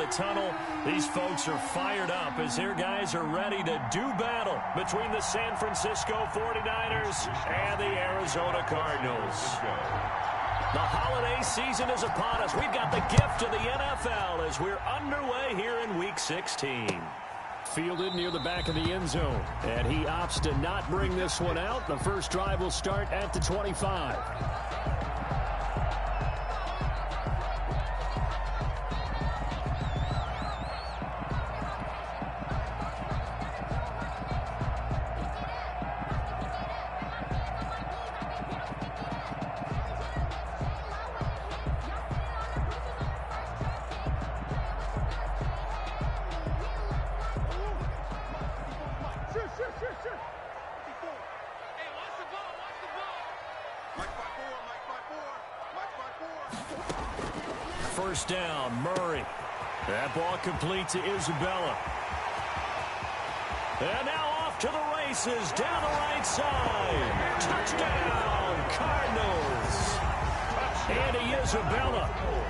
the tunnel. These folks are fired up as their guys are ready to do battle between the San Francisco 49ers and the Arizona Cardinals. The holiday season is upon us. We've got the gift of the NFL as we're underway here in Week 16. Fielded near the back of the end zone, and he opts to not bring this one out. The first drive will start at the 25. First down, Murray. That ball complete to Isabella. And now off to the races, down the right side. Touchdown, Cardinals. Andy Isabella,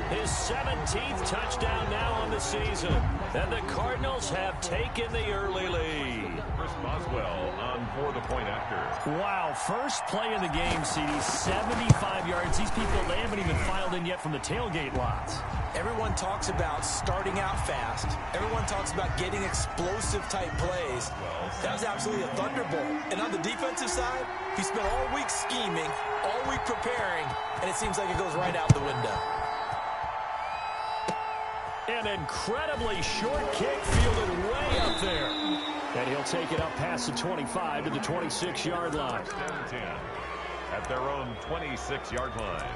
his 17th touchdown now on the season. And the Cardinals have taken the early lead. Chris Boswell on for the point after. Wow, first play of the game, CD, 75 yards. These people, they haven't even filed in yet from the tailgate lots. Everyone talks about starting out fast. Everyone talks about getting explosive-type plays. That was absolutely a thunderbolt. And on the defensive side, he spent all week scheming, all week preparing, and it seems like it goes right out the window. An incredibly short kick fielded way up there. And he'll take it up past the 25 to the 26-yard line. At their own 26-yard line.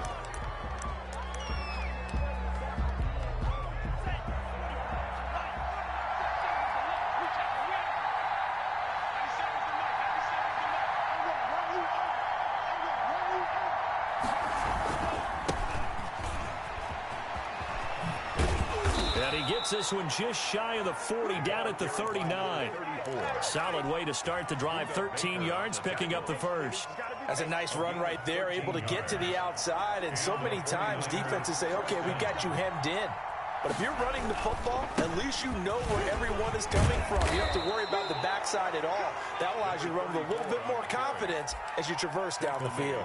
Gets this one just shy of the 40, down at the 39. Solid way to start the drive, 13 yards, picking up the first. That's a nice run right there, able to get to the outside, and so many times defenses say, okay, we've got you hemmed in. But if you're running the football, at least you know where everyone is coming from. You don't have to worry about the backside at all. That allows you to run with a little bit more confidence as you traverse down the field.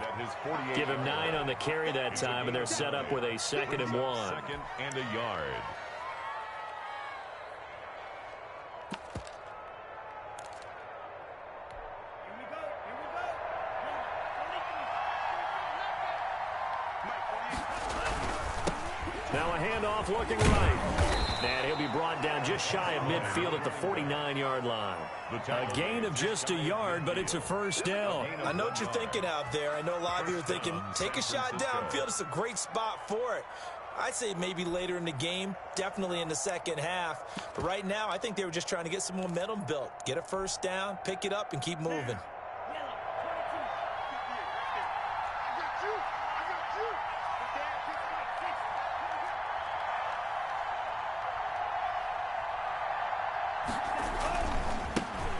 Give him 9 on the carry that time, and they're set up with a 2nd and 1. Second and a yard. Now a handoff looking right. And he'll be brought down just shy of midfield at the 49-yard line. A gain of just a yard, but it's a first down. I know what you're thinking out there. I know a lot of you are thinking, take a shot downfield. It's a great spot for it. I'd say maybe later in the game, definitely in the second half. But right now, I think they were just trying to get some momentum built. Get a first down, pick it up, and keep moving.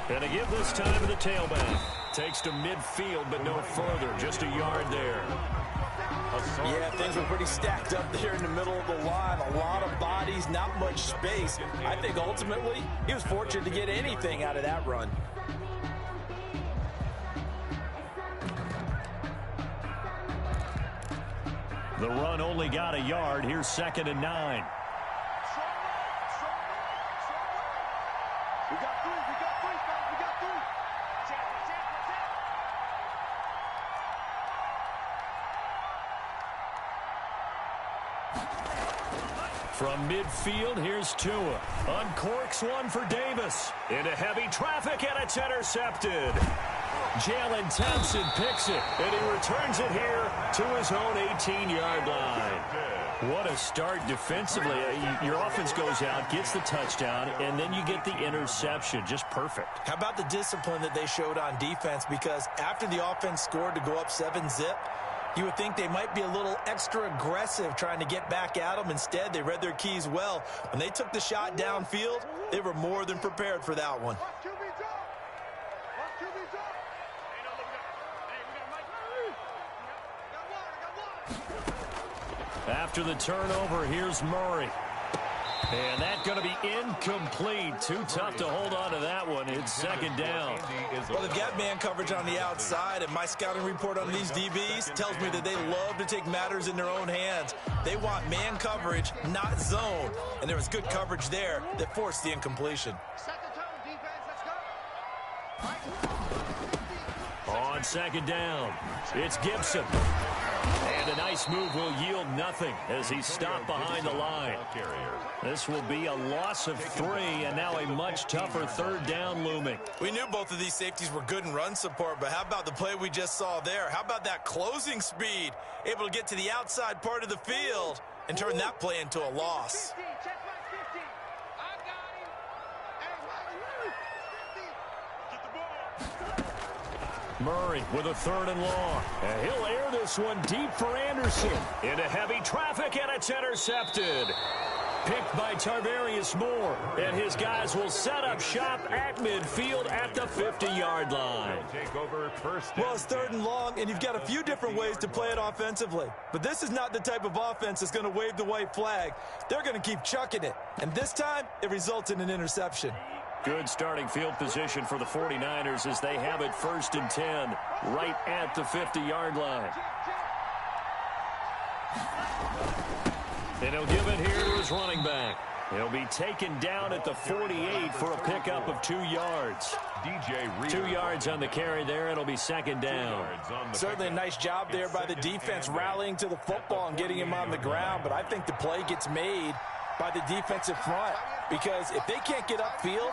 And to give this time to the tailback. Takes to midfield, but no further. Just a yard there. Yeah, things were pretty stacked up there in the middle of the line. A lot of bodies, not much space. I think ultimately he was fortunate to get anything out of that run. The run only got a yard. Here's 2nd and 9. From midfield, here's Tua. Uncorks one for Davis. Into heavy traffic, and it's intercepted. Jalen Thompson picks it, and he returns it here to his own 18-yard line. What a start defensively. Your offense goes out, gets the touchdown, and then you get the interception. Just perfect. How about the discipline that they showed on defense? Because after the offense scored to go up 7-zip, you would think they might be a little extra aggressive trying to get back at them. Instead, they read their keys well. When they took the shot downfield, they were more than prepared for that one. After the turnover, here's Murray. And that going to be incomplete. Too tough to hold on to that one. It's second down. Well, they've got man coverage on the outside, and my scouting report on these DBs tells me that they love to take matters in their own hands. They want man coverage, not zone. And there was good coverage there that forced the incompletion. On second down, it's Gibson. And a nice move will yield nothing as he's stopped behind the line. This will be a loss of 3, and now a much tougher third down looming. We knew both of these safeties were good in run support, but how about the play we just saw there? How about that closing speed? Able to get to the outside part of the field and turn that play into a loss. Murray with a third and long. And he'll air this one deep for Anderson. Into heavy traffic, and it's intercepted. Picked by Tarvarius Moore. And his guys will set up shop at midfield at the 50-yard line. Well, it's third and long, and you've got a few different ways to play it offensively. But this is not the type of offense that's going to wave the white flag. They're going to keep chucking it. And this time, it results in an interception. Good starting field position for the 49ers as they have it first and 10 right at the 50-yard line. And he'll give it here to his running back. He'll be taken down at the 48 for a pickup of 2 yards. 2 yards on the carry there. It'll be second down. Certainly a nice job there by the defense rallying to the football and getting him on the ground. But I think the play gets made by the defensive front because if they can't get upfield,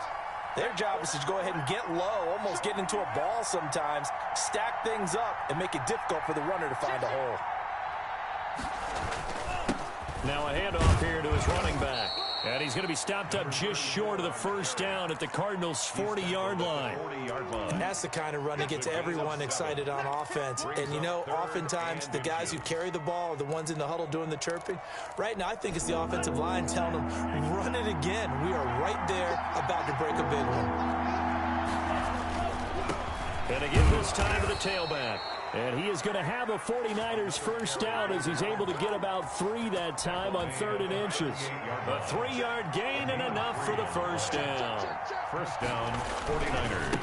their job is to go ahead and get low, almost get into a ball sometimes, stack things up, and make it difficult for the runner to find a hole. Now a handoff here to his running back. And he's going to be stopped up just short of the first down at the Cardinals' 40-yard line. And that's the kind of run that gets everyone excited on offense. And, you know, oftentimes the guys who carry the ball are the ones in the huddle doing the chirping. Right now, I think it's the offensive line telling them, run it again. We are right there about to break a big one. And again this time to the tailback. And he is going to have a 49ers first down as he's able to get about 3 that time on 3rd and inches. A 3-yard gain and enough for the first down. First down, 49ers.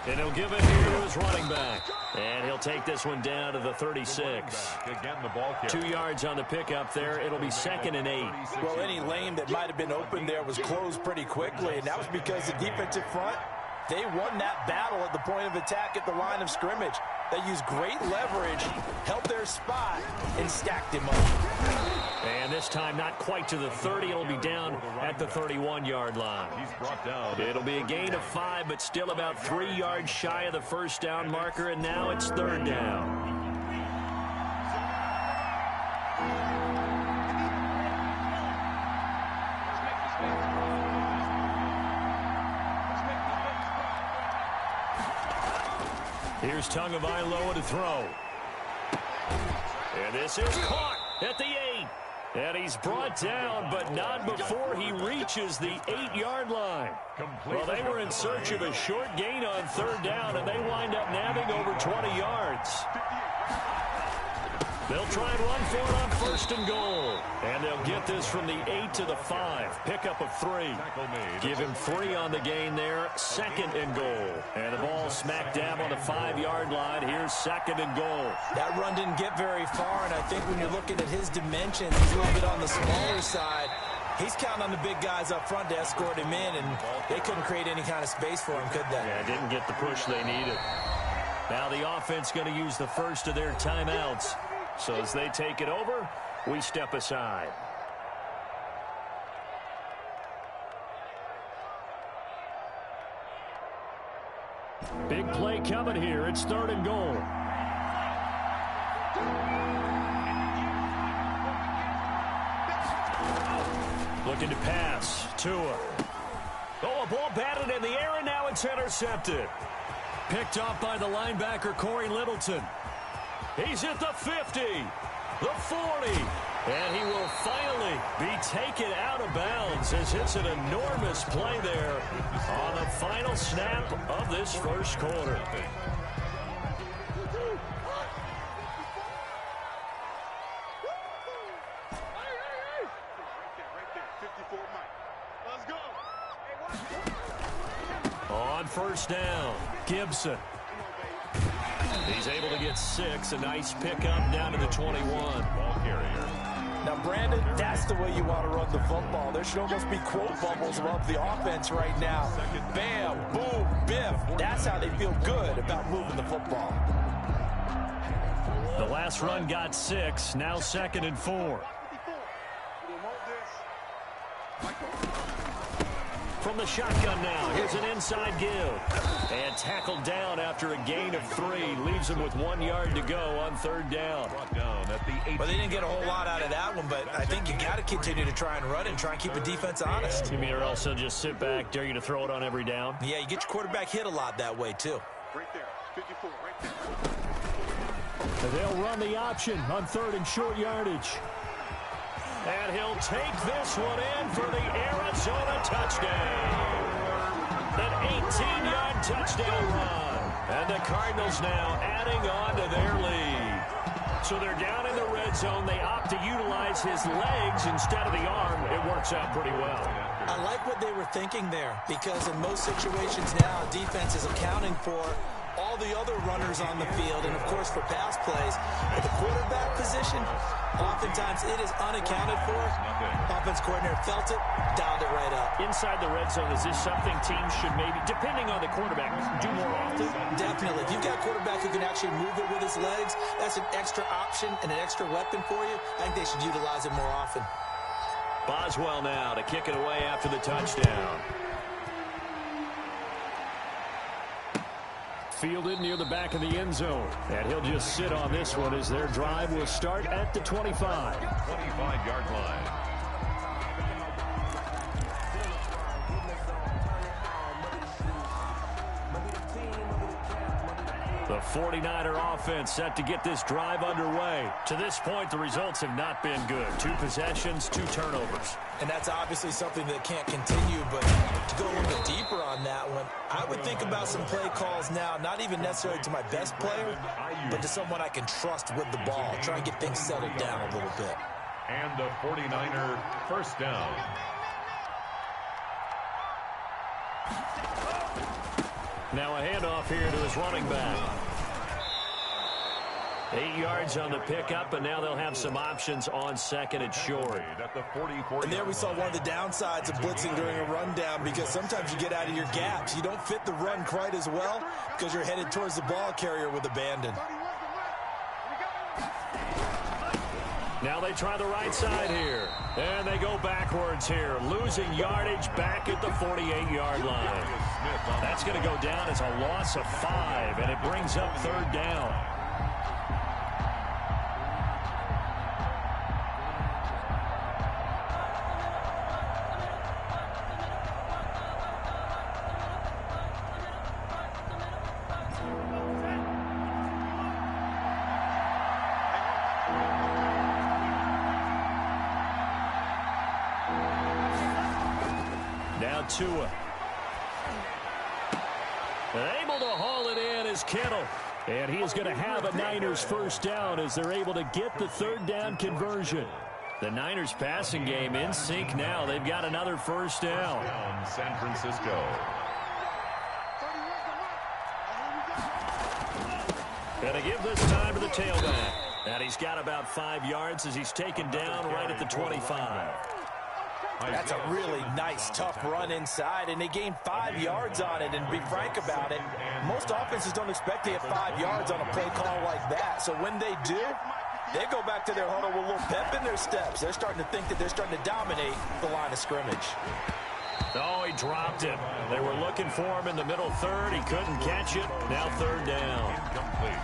And he'll give it here to his running back. And he'll take this one down to the 36. Again, the ball carrier. 2 yards on the pickup there. It'll be 2nd and 8. Well, any lane that might have been open there was closed pretty quickly, and that was because the defensive front, they won that battle at the point of attack at the line of scrimmage. They used great leverage, held their spot, and stacked him up. And this time not quite to the 30. It'll be down at the 31-yard line. He's brought down. It'll be a gain of 5, but still about 3 yards shy of the first down marker, and now it's 3rd down. Here's Tagovailoa to throw. And this is caught at the 8. And he's brought down, but not before he reaches the 8-yard line. Well, they were in search of a short gain on 3rd down, and they wind up nabbing over 20 yards. They'll try and run for it on 1st and goal. And they'll get this from the 8 to the 5. Pickup of 3. Give him 3 on the gain there. 2nd and goal. And the ball smack dab on the 5-yard line. Here's 2nd and goal. That run didn't get very far, and I think when you're looking at his dimensions, he's a little bit on the smaller side. He's counting on the big guys up front to escort him in, and they couldn't create any kind of space for him, could they? Yeah, didn't get the push they needed. Now the offense going to use the first of their timeouts. So as they take it over, we step aside. Big play coming here. It's 3rd and goal. Looking to pass. Tua. Oh, a ball batted in the air, and now it's intercepted. Picked off by the linebacker, Corey Littleton. He's at the 50, the 40, and he will finally be taken out of bounds as it's an enormous play there on the final snap of this first quarter. On first down, Gibson. He's able to get 6. A nice pickup down to the 21. Ball carrier. Now, Brandon, that's the way you want to run the football. There should almost be quote bubbles above the offense right now. Bam, boom, biff. That's how they feel good about moving the football. The last run got 6. Now 2nd and 4. From the shotgun now, here's an inside give. And tackled down after a gain of 3. Leaves him with 1 yard to go on 3rd down. Brought down at the 8. Well, they didn't get a whole lot out of that one, but I think you got to continue to try and run and try and keep the defense honest. You mean or else they'll just sit back, dare you to throw it on every down? Yeah, you get your quarterback hit a lot that way, too. Right there, 54, right there. They'll run the option on 3rd and short yardage. And he'll take this one in for the Arizona touchdown. An 18-yard touchdown run. And the Cardinals now adding on to their lead. So they're down in the red zone. They opt to utilize his legs instead of the arm. It works out pretty well. I like what they were thinking there, because in most situations now, defense is accounting for all the other runners on the field, and of course for pass plays. At the quarterback position, oftentimes it is unaccounted for. Offense coordinator felt it, dialed it right up. Inside the red zone, is this something teams should maybe, depending on the quarterback, do more often? Definitely. If you've got a quarterback who can actually move it with his legs, that's an extra option and an extra weapon for you. I think they should utilize it more often. Boswell now to kick it away after the touchdown. Fielded near the back of the end zone. And he'll just sit on this one as their drive will start at the 25. 25-yard line. The 49er offense set to get this drive underway. To this point, the results have not been good. 2 possessions, 2 turnovers. And that's obviously something that can't continue, but to go a little bit deeper on that one, I would think about some play calls now, not even necessarily to my best player, but to someone I can trust with the ball. Try and get things settled down a little bit. And the 49er first down. Now a handoff here to his running back. 8 yards on the pickup, and now they'll have some options on 2nd and short. At the 44. And there we saw one of the downsides of blitzing during a rundown, because sometimes you get out of your gaps. You don't fit the run quite as well because you're headed towards the ball carrier with abandon. Now they try the right side here. And they go backwards here. Losing yardage back at the 48-yard line. That's going to go down as a loss of 5, and it brings up 3rd down. Now Tua. And able to haul it in is Kittle. And he is going to have a Niners first down as they're able to get the 3rd down conversion. The Niners passing game in sync now. They've got another first down. San Francisco. And to give this time to the tailback. And he's got about 5 yards as he's taken down right at the 25. That's a really nice, tough run inside, and they gained 5 yards on it. And to be frank about it, most offenses don't expect to get 5 yards on a play call like that. So when they do, they go back to their huddle with a little pep in their steps. They're starting to think that they're starting to dominate the line of scrimmage. Oh, he dropped it. They were looking for him in the middle 3rd. He couldn't catch it. Now 3rd down. Incomplete.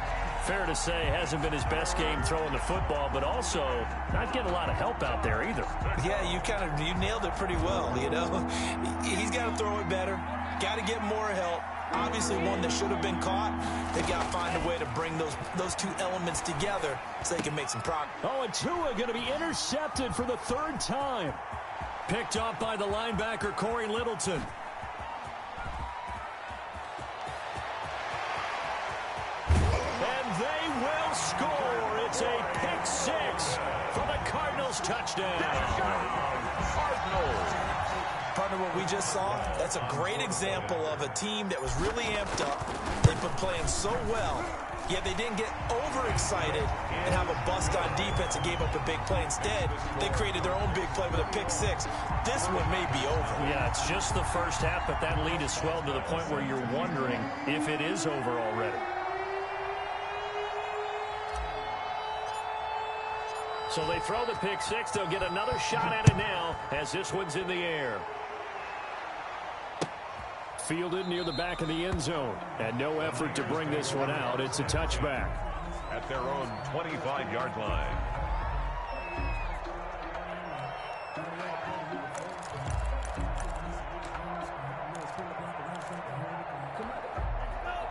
Fair to say, hasn't been his best game throwing the football, but also not getting a lot of help out there either. Yeah, you nailed it pretty well, you know. He's got to throw it better, got to get more help. Obviously one that should have been caught. They've got to find a way to bring those 2 elements together so they can make some progress. Oh, and Tua going to be intercepted for the 3rd time. Picked up by the linebacker, Corey Littleton. Score. It's a pick 6 for the Cardinals touchdown. Pardon partner, what we just saw, that's a great example of a team that was really amped up. They've been playing so well, yet they didn't get overexcited and have a bust on defense and gave up a big play. Instead, they created their own big play with a pick six. This one may be over. Yeah, it's just the first half, but that lead has swelled to the point where you're wondering if it is over already. So they throw the pick six. They'll get another shot at it now as this one's in the air. Fielded near the back of the end zone. And no effort to bring this one out. It's a touchback. At their own 25-yard line.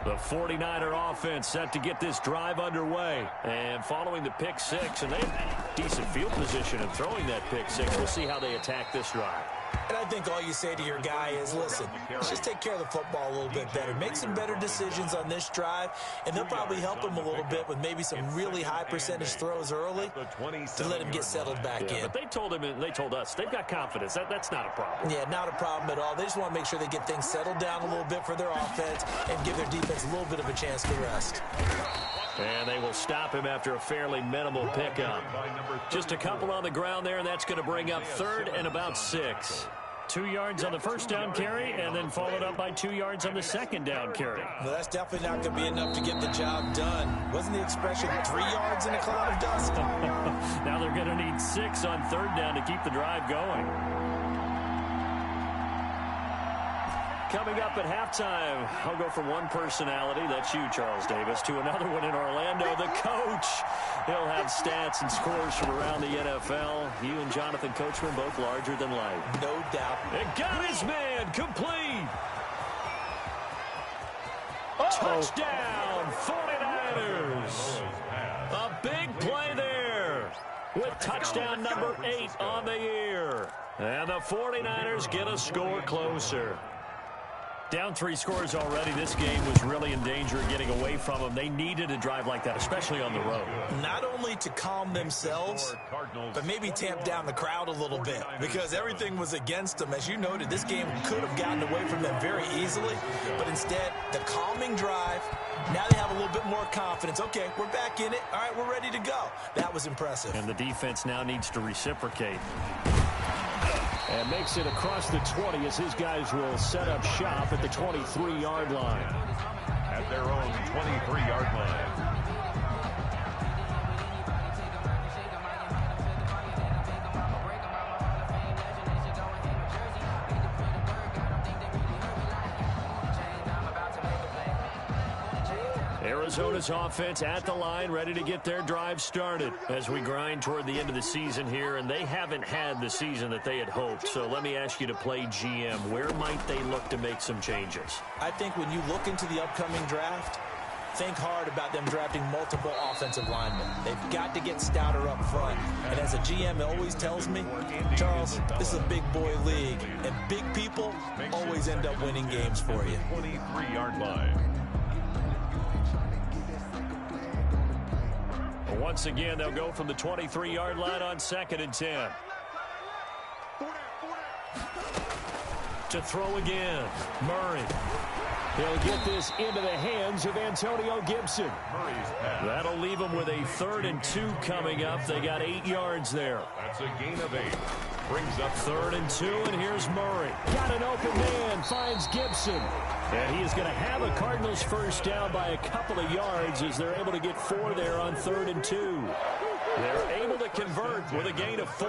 The 49er offense set to get this drive underway. And following the pick six, and they have decent field position in throwing that pick six. We'll see how they attack this drive. And I think all you say to your guy is, listen, let's just take care of the football a little bit better. Make some better decisions on this drive, and they'll probably help him a little bit with maybe some really high percentage throws early to let him get settled back in. But they told him, and they told us, they've got confidence. That's not a problem. Yeah, not a problem at all. They just want to make sure they get things settled down a little bit for their offense and give their defense a little bit of a chance to rest. And they will stop him after a fairly minimal pickup. Just a couple on the ground there, and that's going to bring up third and about 6. 2 yards on the first down carry, and then followed up by 2 yards on the second down carry. Well, that's definitely not going to be enough to get the job done. Wasn't the expression 3 yards in a cloud of dust? Now they're going to need 6 on third down to keep the drive going. Coming up at halftime, I'll go from one personality, that's you, Charles Davis, to another one in Orlando, the coach. He'll have stats and scores from around the NFL. You and Jonathan Coachman, both larger than life. No doubt. And got his man, complete. Touchdown, 49ers. A big play there with touchdown number 8 on the year. And the 49ers get a score closer. Down 3 scores already. This game was really in danger of getting away from them. They needed a drive like that, especially on the road. Not only to calm themselves, but maybe tamp down the crowd a little bit because everything was against them. As you noted, this game could have gotten away from them very easily, but instead, the calming drive, now they have a little bit more confidence. Okay, we're back in it. All right, we're ready to go. That was impressive. And the defense now needs to reciprocate. And makes it across the 20 as his guys will set up shop at the 23-yard line. At their own 23-yard line. Arizona's offense at the line, ready to get their drive started as we grind toward the end of the season here, and they haven't had the season that they had hoped. So let me ask you to play GM. Where might they look to make some changes? I think when you look into the upcoming draft, think hard about them drafting multiple offensive linemen. They've got to get stouter up front. And as a GM, it always tells me, Charles, this is a big boy league, and big people always end up winning games for you. 23-yard line. Once again, they'll go from the 23-yard line on 2nd and 10. To throw again, Murray. He'll get this into the hands of Antonio Gibson. That'll leave them with a 3rd and 2 coming up. They got 8 yards there. That's a gain of 8. Brings up 3rd and 2, and here's Murray. Got an open man, finds Gibson. And he is going to have a Cardinals first down by a couple of yards as they're able to get 4 there on 3rd and 2. They're able to convert with a gain of 4.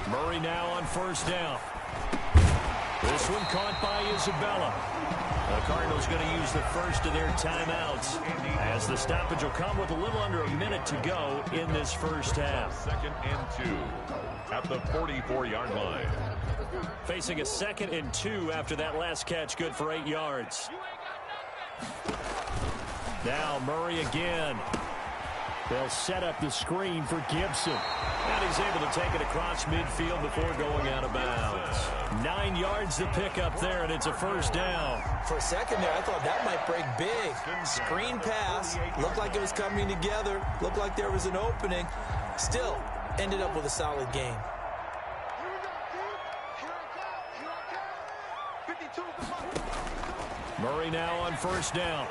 Murray now on first down. This one caught by Isabella. The Cardinals going to use the first of their timeouts as the stoppage will come with a little under a minute to go in this first half. 2nd and 2 at the 44-yard line. Facing a 2nd and 2 after that last catch, good for 8 yards. Now Murray again. They'll set up the screen for Gibson. And he's able to take it across midfield before going out of bounds. 9 yards to pick up there, and it's a first down. For a second there, I thought that might break big. Screen pass. Looked like it was coming together. Looked like there was an opening. Still, ended up with a solid game. Murray now on first down.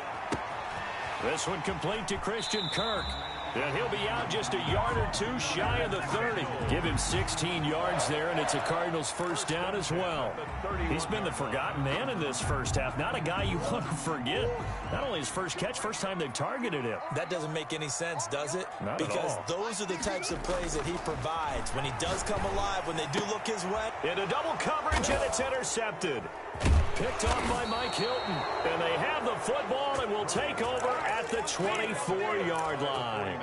This one complete to Christian Kirk. And he'll be out just a yard or two shy of the 30. Give him 16 yards there, and it's a Cardinals first down as well. He's been the forgotten man in this first half. Not a guy you want to forget. Not only his first catch, first time they've targeted him. That doesn't make any sense, does it? Not because at all. Those are the types of plays that he provides. When he does come alive, when they do look his way. Into double coverage, and it's intercepted. Picked off by Mike Hilton. And they have the football and will take over at the 24-yard line.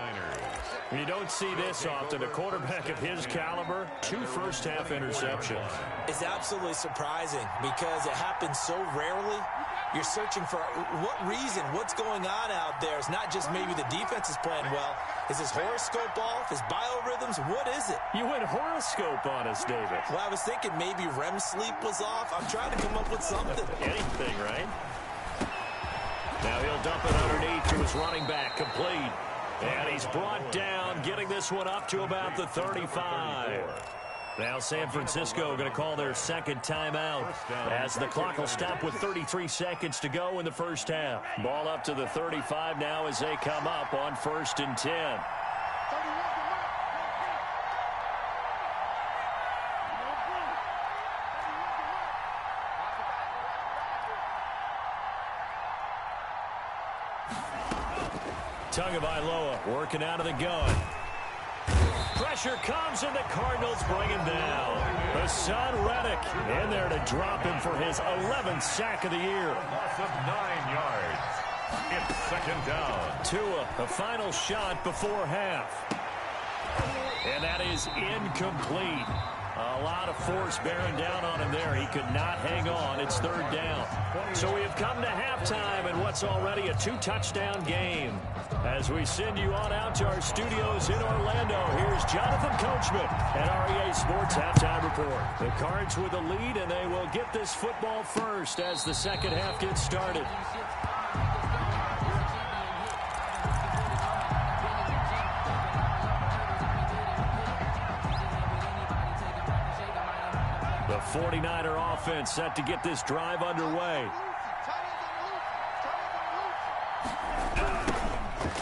You don't see this often. A quarterback of his caliber, 2 first-half interceptions. It's absolutely surprising because it happens so rarely. You're searching for what reason, what's going on out there. It's not just maybe the defense is playing well. Is his horoscope off? His biorhythms? What is it? You went horoscope on us, David. Well, I was thinking maybe REM sleep was off. I'm trying to come up with something. Anything, right? Now he'll dump it underneath to his running back, complete. And he's brought down, getting this one up to about the 35. Now San Francisco going to call their second timeout as the clock will stop with 33 seconds to go in the first half. Ball up to the 35 now as they come up on 1st and 10. Tagovailoa working out of the gun. Pressure comes, and the Cardinals bring him down. Hassan Reddick in there to drop him for his 11th sack of the year. Loss of 9 yards. It's second down. Tua, a final shot before half. And that is incomplete. A lot of force bearing down on him there. He could not hang on. It's 3rd down. So we have come to halftime in what's already a 2-touchdown game. As we send you on out to our studios in Orlando, here's Jonathan Coachman at REA Sports Halftime Report. The Cards with the lead, and they will get this football first as the second half gets started. The 49er offense set to get this drive underway.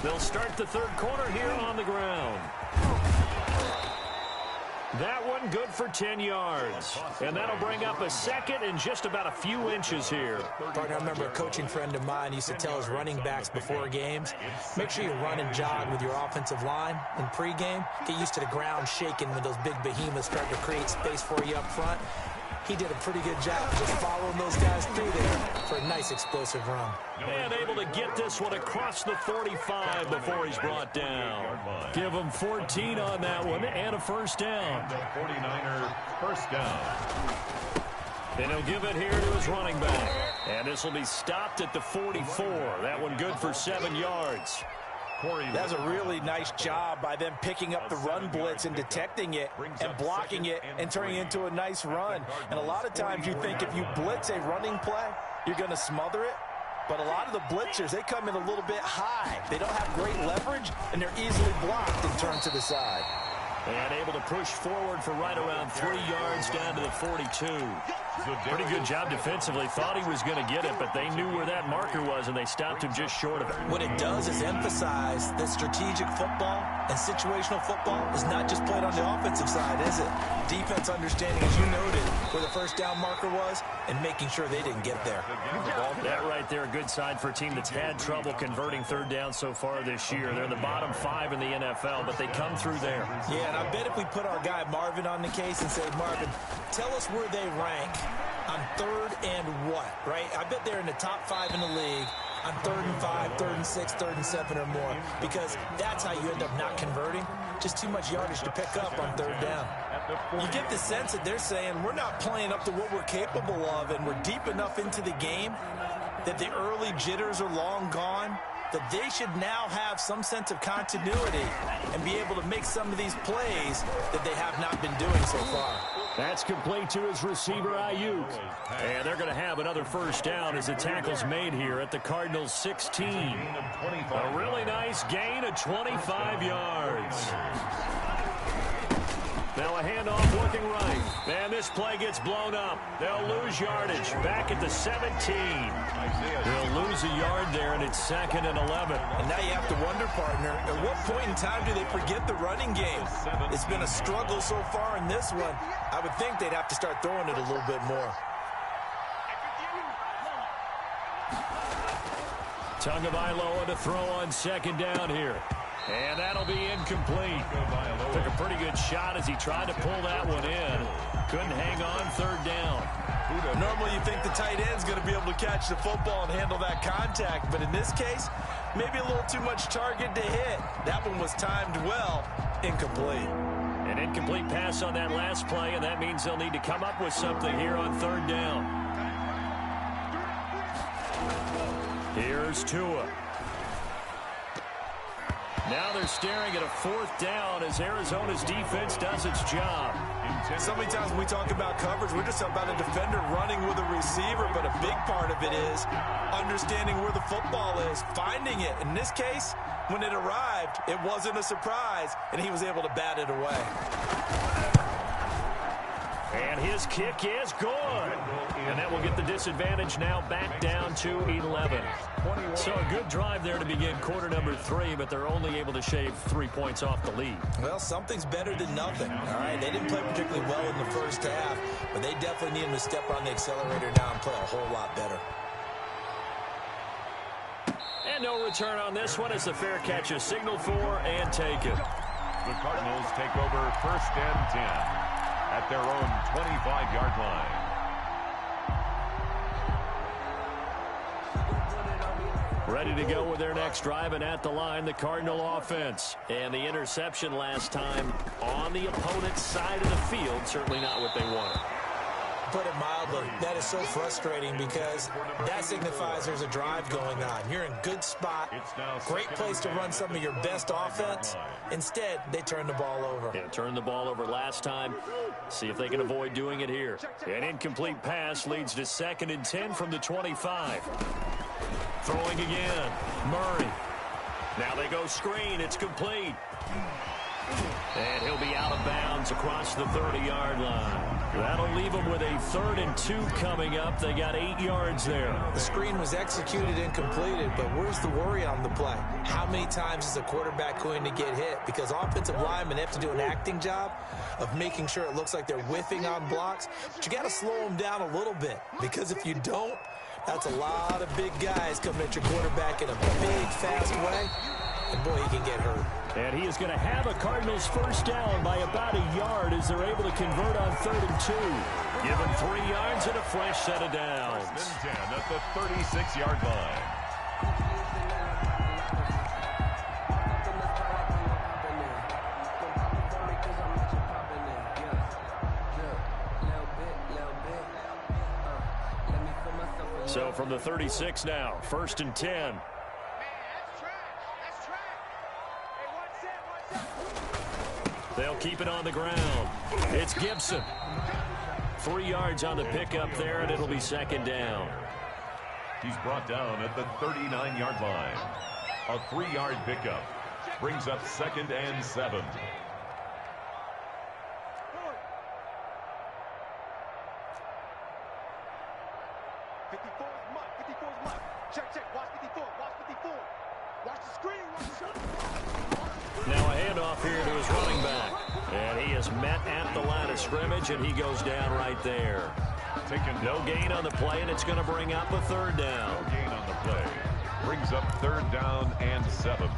They'll start the 3rd quarter here on the ground. That one good for 10 yards. And that'll bring up a second and just about a few inches here. Partner, I remember a coaching friend of mine used to tell his running backs before games, make sure you run and jog with your offensive line in pregame. Get used to the ground shaking when those big behemoths start to create space for you up front. He did a pretty good job just following those guys through there for a nice explosive run. And able to get this one across the 45 before he's brought down. Give him 14 on that one and a first down. The 49er first down. And he'll give it here to his running back. And this will be stopped at the 44. That one good for 7 yards. That was a really nice job by them picking up the run blitz and detecting it and blocking it and turning it into a nice run. And a lot of times you think if you blitz a running play, you're going to smother it. But a lot of the blitzers, they come in a little bit high. They don't have great leverage, and they're easily blocked and turned to the side. And able to push forward for right around 3 yards down to the 42. Pretty good job defensively. Thought he was going to get it, but they knew where that marker was, and they stopped him just short of it. What it does is emphasize that strategic football and situational football is not just played on the offensive side, is it? Defense understanding, as you noted, where the first down marker was and making sure they didn't get there. That right there, a good sign for a team that's had trouble converting 3rd down so far this year. They're in the bottom 5 in the NFL, but they come through there. Yeah, and I bet if we put our guy Marvin on the case and say, Marvin, tell us where they rank on 3rd and what, right? I bet they're in the top 5 in the league on 3rd and 5, 3rd and 6, 3rd and 7 or more, because that's how you end up not converting. Just too much yardage to pick up on 3rd down. You get the sense that they're saying we're not playing up to what we're capable of, and we're deep enough into the game that the early jitters are long gone, that they should now have some sense of continuity and be able to make some of these plays that they have not been doing so far. That's complete to his receiver, Ayuk. And they're going to have another first down as the tackle's made here at the Cardinals' 16. A really nice gain of 25 yards. Now a handoff working right. And this play gets blown up. They'll lose yardage. Back at the 17. They'll lose a yard there, and it's 2nd and 11. And now you have to wonder, partner, at what point in time do they forget the running game? It's been a struggle so far in this one. I would think they'd have to start throwing it a little bit more. Tagovailoa to throw on 2nd down here. And that'll be incomplete. Took a pretty good shot as he tried to pull that one in. Couldn't hang on 3rd down. Normally you think the tight end's going to be able to catch the football and handle that contact, but in this case, maybe a little too much target to hit. That one was timed well. Incomplete. An incomplete pass on that last play, and that means they'll need to come up with something here on 3rd down. Here's Tua. Now they're staring at a 4th down as Arizona's defense does its job. So many times when we talk about coverage, we're just about a defender running with a receiver, but a big part of it is understanding where the football is, finding it. In this case, when it arrived, it wasn't a surprise, and he was able to bat it away. And his kick is good. And that will get the disadvantage now back down to 11. So a good drive there to begin quarter number 3, but they're only able to shave 3 points off the lead. Well, something's better than nothing. All right, they didn't play particularly well in the first half, but they definitely need him to step on the accelerator now and play a whole lot better. And no return on this one as the fair catch is signaled for and taken. The Cardinals take over 1st and 10 at their own 25-yard line. Ready to go with their next drive, and at the line, the Cardinal offense. And the interception last time on the opponent's side of the field, certainly not what they wanted. Put it mildly, that is so frustrating because that signifies there's a drive going on. You're in good spot, great place to run some of your best offense. Instead, they turn the ball over. Yeah, turned the ball over last time. See if they can avoid doing it here. An incomplete pass leads to 2nd and 10 from the 25. Throwing again, Murray. Now they go screen, it's complete. And he'll be out of bounds across the 30-yard line. That'll leave them with a 3rd and 2 coming up. They got 8 yards there. The screen was executed and completed, but where's the worry on the play? How many times is a quarterback going to get hit? Because offensive linemen have to do an acting job of making sure it looks like they're whiffing on blocks. But you got to slow them down a little bit, because if you don't, that's a lot of big guys coming at your quarterback in a big, fast way. And boy, he can get hurt. And he is going to have a Cardinals 1st down by about a yard as they're able to convert on 3rd and 2. Give him 3 yards and a fresh set of downs. 1st and 10 at the 36-yard line. So from the 36 now, 1st and 10. They'll keep it on the ground. It's Gibson. 3 yards on the pickup there, and it'll be 2nd down. He's brought down at the 39-yard line. A 3-yard pickup brings up 2nd and 7. Now a handoff here to his running back. And he is met at the line of scrimmage, and he goes down right there. No gain on the play, and it's going to bring up a 3rd down. No gain on the play. Brings up 3rd down and 7.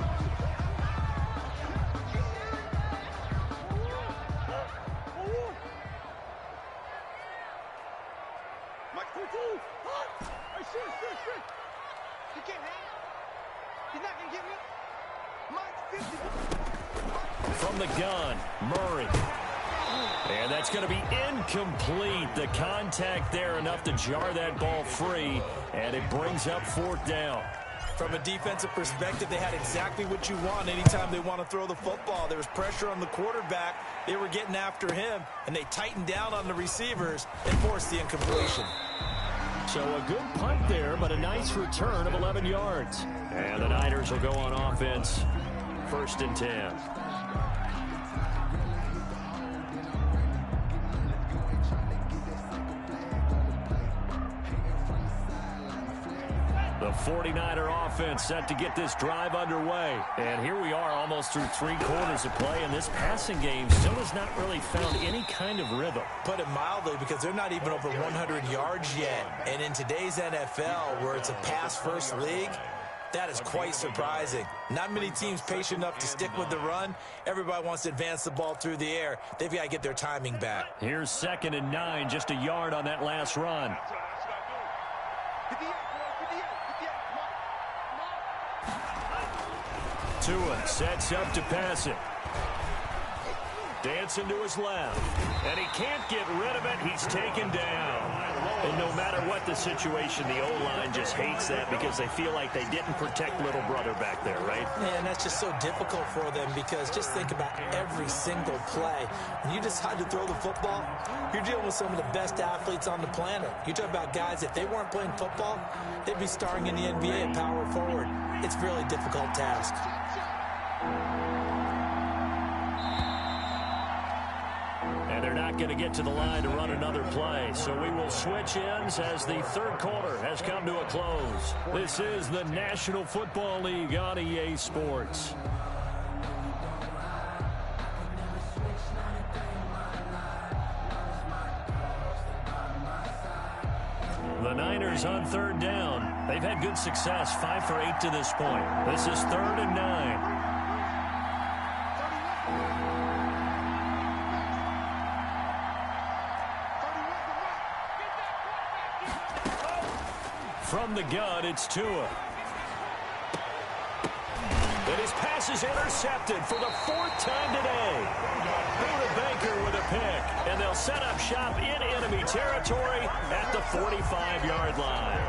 From the gun, Murray. And that's going to be incomplete. The contact there enough to jar that ball free, and it brings up 4th down. From a defensive perspective, they had exactly what you want anytime they want to throw the football. There was pressure on the quarterback. They were getting after him, and they tightened down on the receivers and forced the incompletion. So a good punt there, but a nice return of 11 yards. And the Niners will go on offense, 1st and 10. 49er offense set to get this drive underway. And here we are almost through 3 quarters of play, and this passing game still has not really found any kind of rhythm. Put it mildly, because they're not even over 100 yards yet. And in today's NFL, where it's a pass-first league, that is quite surprising. Not many teams patient enough to stick with the run. Everybody wants to advance the ball through the air. They've got to get their timing back. Here's 2nd and 9, just a yard on that last run. Tua sets up to pass it. Dancing to his left. And he can't get rid of it. He's taken down. And no matter what the situation, the O-line just hates that because they feel like they didn't protect little brother back there, right? Yeah, and that's just so difficult for them because just think about every single play. When you decide to throw the football, you're dealing with some of the best athletes on the planet. You talk about guys, if they weren't playing football, they'd be starring in the NBA at power forward. It's a really difficult task. And they're not going to get to the line to run another play. So we will switch ends as the 3rd quarter has come to a close. This is the National Football League on EA Sports. The Niners on 3rd down. They've had good success, 5 for 8 to this point. This is 3rd and 9. From the gun, it's Tua. And his pass is intercepted for the 4th time today. Buda Baker with a pick. And they'll set up shop in enemy territory at the 45-yard line.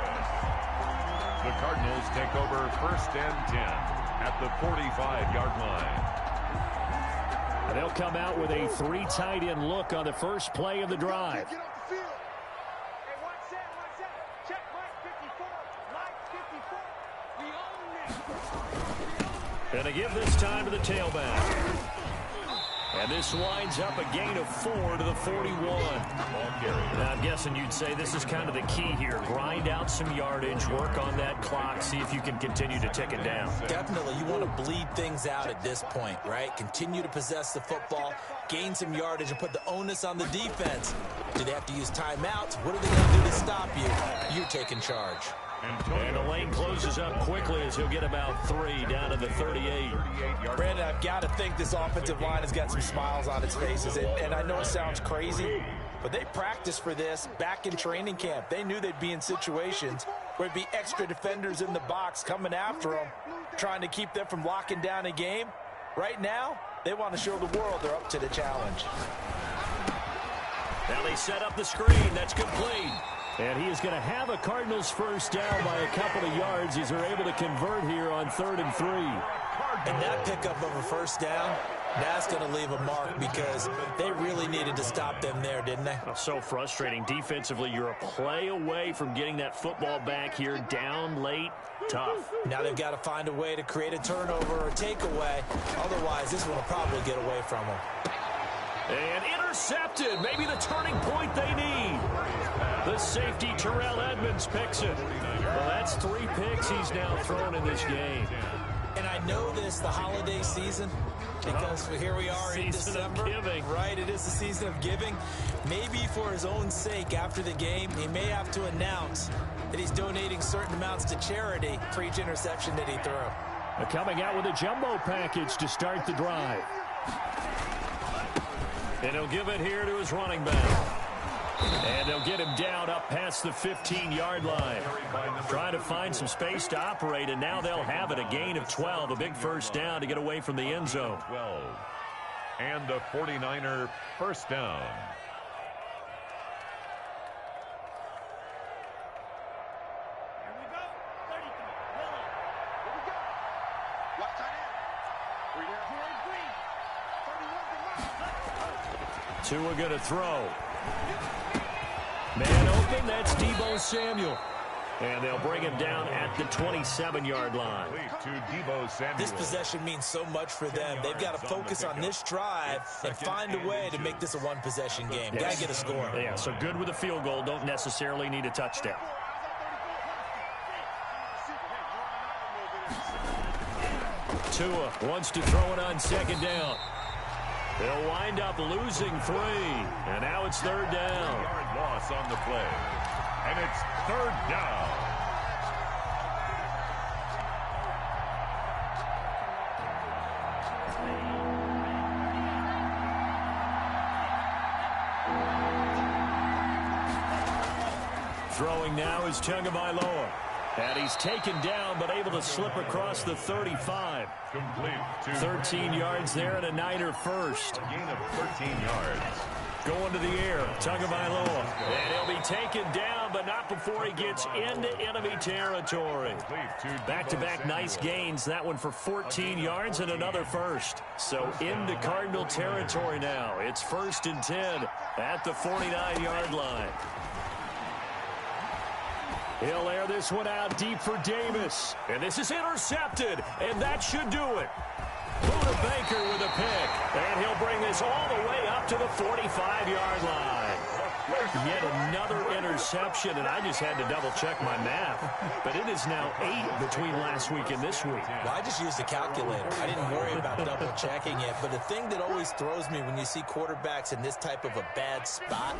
The Cardinals take over 1st and 10 at the 45-yard line. And they'll come out with a 3 tight end look on the first play of the drive. And they give this time to the tailback. And this winds up a gain of 4 to the 41. Now, I'm guessing you'd say this is kind of the key here. Grind out some yardage, work on that clock, see if you can continue to tick it down. Definitely. You want to bleed things out at this point, right? Continue to possess the football, gain some yardage, and put the onus on the defense. Do they have to use timeouts? What are they going to do to stop you? You're taking charge. And the lane closes up quickly as he'll get about 3 down to the 38. Brandon, I've got to think this offensive line has got some smiles on its faces. And I know it sounds crazy, but they practiced for this back in training camp. They knew they'd be in situations where there'd be extra defenders in the box coming after them, trying to keep them from locking down a game. Right now, they want to show the world they're up to the challenge. Now they set up the screen. That's complete. And he is going to have a Cardinals first down by a couple of yards as they're able to convert here on 3rd and 3. And that pickup of a first down, that's going to leave a mark because they really needed to stop them there, didn't they? Oh, so frustrating. Defensively, you're a play away from getting that football back here, down late. Tough. Now they've got to find a way to create a turnover or takeaway. Otherwise, this one will probably get away from them. And intercepted. Maybe the turning point they need. The safety, Terrell Edmonds, picks it. Well, that's 3 picks he's now thrown in this game. And I know this, the holiday season, because here we are in December. Season of giving. Right, it is the season of giving. Maybe for his own sake, after the game, he may have to announce that he's donating certain amounts to charity for each interception that he threw. Coming out with a jumbo package to start the drive. And he'll give it here to his running back. And they'll get him down up past the 15-yard line. Trying to find some space to operate, and now they'll have it. A gain of 12, a big first down to get away from the end zone. 12. And a 49er first down. Tua going to throw. Man open, that's Deebo Samuel. And they'll bring him down at the 27-yard line. This possession means so much for them. They've got to focus on this drive and find a way to make this a one-possession game. Yes. Got to get a score. Yeah, so good with a field goal. Don't necessarily need a touchdown. Tua wants to throw it on second down. They'll wind up losing 3. And now it's third down. Yard loss on the play. And it's third down. Throwing now is Tagovailoa. And he's taken down, but able to slip across the 35. Complete to 13 yards there and a Niner first. a gain of 13 yards. Going to the air, Tagovailoa. And he'll be taken down, but not before he gets into enemy territory. Back-to-back nice gains. That one for 14 yards and another first. So into Cardinal territory now. It's 1st and 10 at the 49-yard line. He'll air this one out deep for Davis. And this is intercepted, and that should do it. Buda Baker with a pick. And he'll bring this all the way up to the 45-yard line. Yet another interception, and I just had to double-check my math. But it is now 8 between last week and this week. Well, I just used a calculator. I didn't worry about double-checking it. But the thing that always throws me when you see quarterbacks in this type of a bad spot,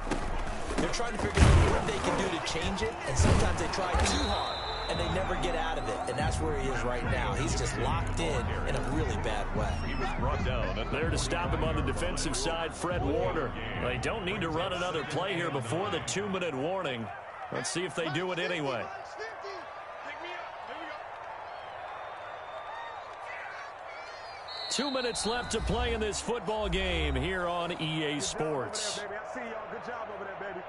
they're trying to figure out what they can do to change it, and sometimes they try too hard, and they never get out of it. And that's where he is right now. He's just locked in a really bad way. He was brought down. There to stop him on the defensive side, Fred Warner. They don't need to run another play here before the 2-minute warning. Let's see if they do it anyway. Two minutes left to play in this football game here on EA Sports. Baby, I see y'all. Good job over there, baby.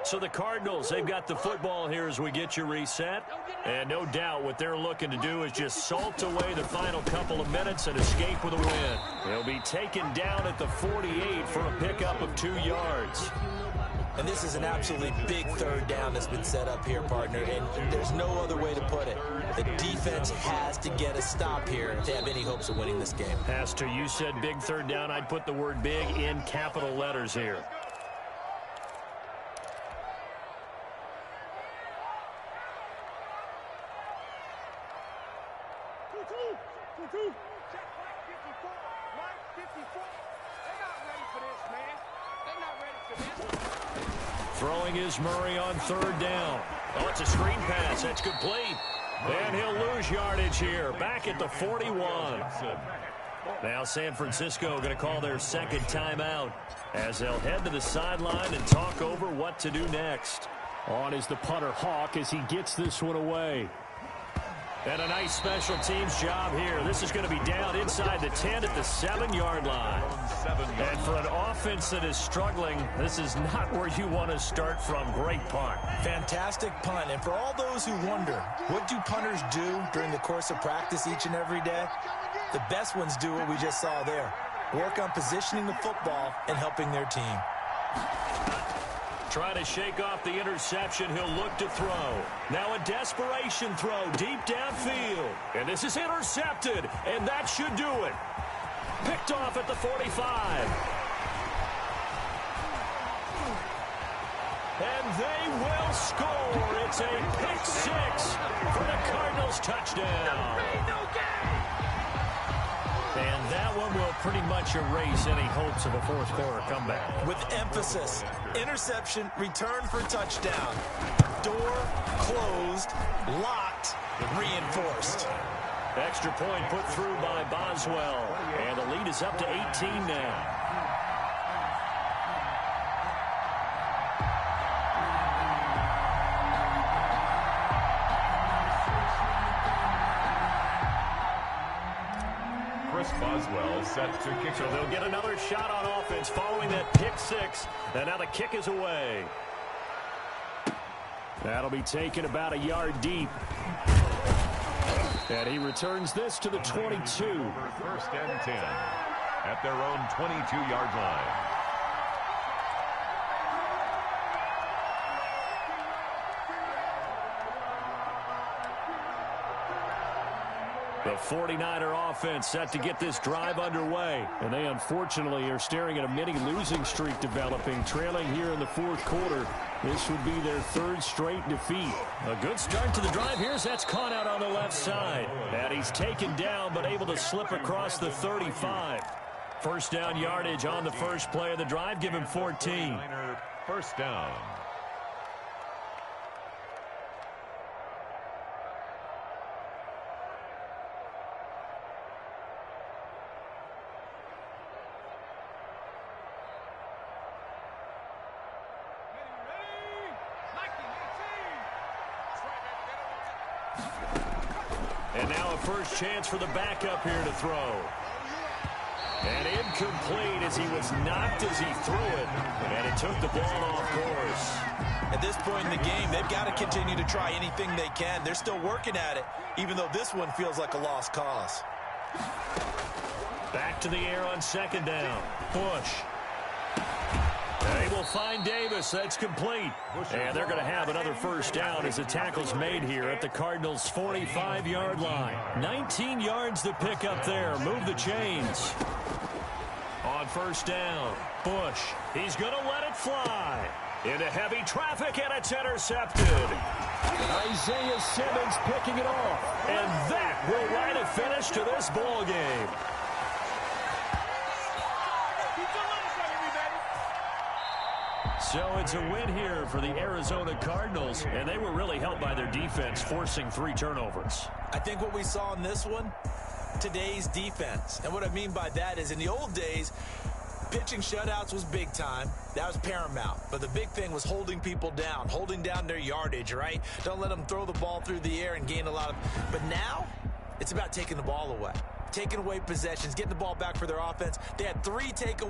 So the Cardinals, they've got the football here as we get you reset. And no doubt what they're looking to do is just salt away the final couple of minutes and escape with a win. They'll be taken down at the 48 for a pickup of 2 yards. And this is an absolutely big third down that's been set up here, partner, and there's no other way to put it. The defense has to get a stop here to have any hopes of winning this game. Has to. You said big third down. I'd put the word big in capital letters here. Check right 54. Right 54. They're not ready for this, man. They're not ready for this. Throwing is Murray on third down. Oh, it's a screen pass. That's complete. And he'll lose yardage here. Back at the 41. Now San Francisco going to call their second timeout as they'll head to the sideline and talk over what to do next. On is the punter Hawk as he gets this one away. And a nice special teams job here. This is going to be down inside the 10 at the 7-yard line. And for an offense that is struggling, this is not where you want to start from. Great punt. Fantastic punt. And for all those who wonder, what do punters do during the course of practice each and every day? The best ones do what we just saw there. Work on positioning the football and helping their team. Trying to shake off the interception. He'll look to throw. Now a desperation throw deep downfield. And this is intercepted. And that should do it. Picked off at the 45. And they will score. It's a pick six for the Cardinals touchdown. And that one will pretty much erase any hopes of a fourth quarter comeback. With emphasis, interception, return for touchdown. Door closed, locked, reinforced. Extra point put through by Boswell. And the lead is up to 18 now. Boswell set to kick. So they'll get another shot on offense following that pick six. And now the kick is away. That'll be taken about a yard deep. And he returns this to the 22. First and 10 at their own 22-yard line. The 49er offense set to get this drive underway. And they unfortunately are staring at a mini losing streak developing, trailing here in the fourth quarter. This would be their third straight defeat. A good start to the drive. Here's that's caught out on the left side. And he's taken down but able to slip across the 35. First down yardage on the first play of the drive. Give him 14. First down. And now a first chance for the backup here to throw. And incomplete as he was knocked as he threw it. And it took the ball off course. At this point in the game, they've got to continue to try anything they can. They're still working at it, even though this one feels like a lost cause. Back to the air on second down. Bush. They will find Davis. That's complete. And they're going to have another first down as the tackle's made here at the Cardinals' 45-yard line. 19 yards to pick up there. Move the chains. On first down, Bush. He's going to let it fly. Into heavy traffic, and it's intercepted. Isaiah Simmons picking it off. And that will write a finish to this ball game. So it's a win here for the Arizona Cardinals, and they were really helped by their defense, forcing 3 turnovers. I think what we saw in this one, today's defense. And what I mean by that is in the old days, pitching shutouts was big time. That was paramount. But the big thing was holding people down, holding down their yardage, right? Don't let them throw the ball through the air and gain a lot of... But now, it's about taking the ball away. Taking away possessions, getting the ball back for their offense. They had 3 takeaways.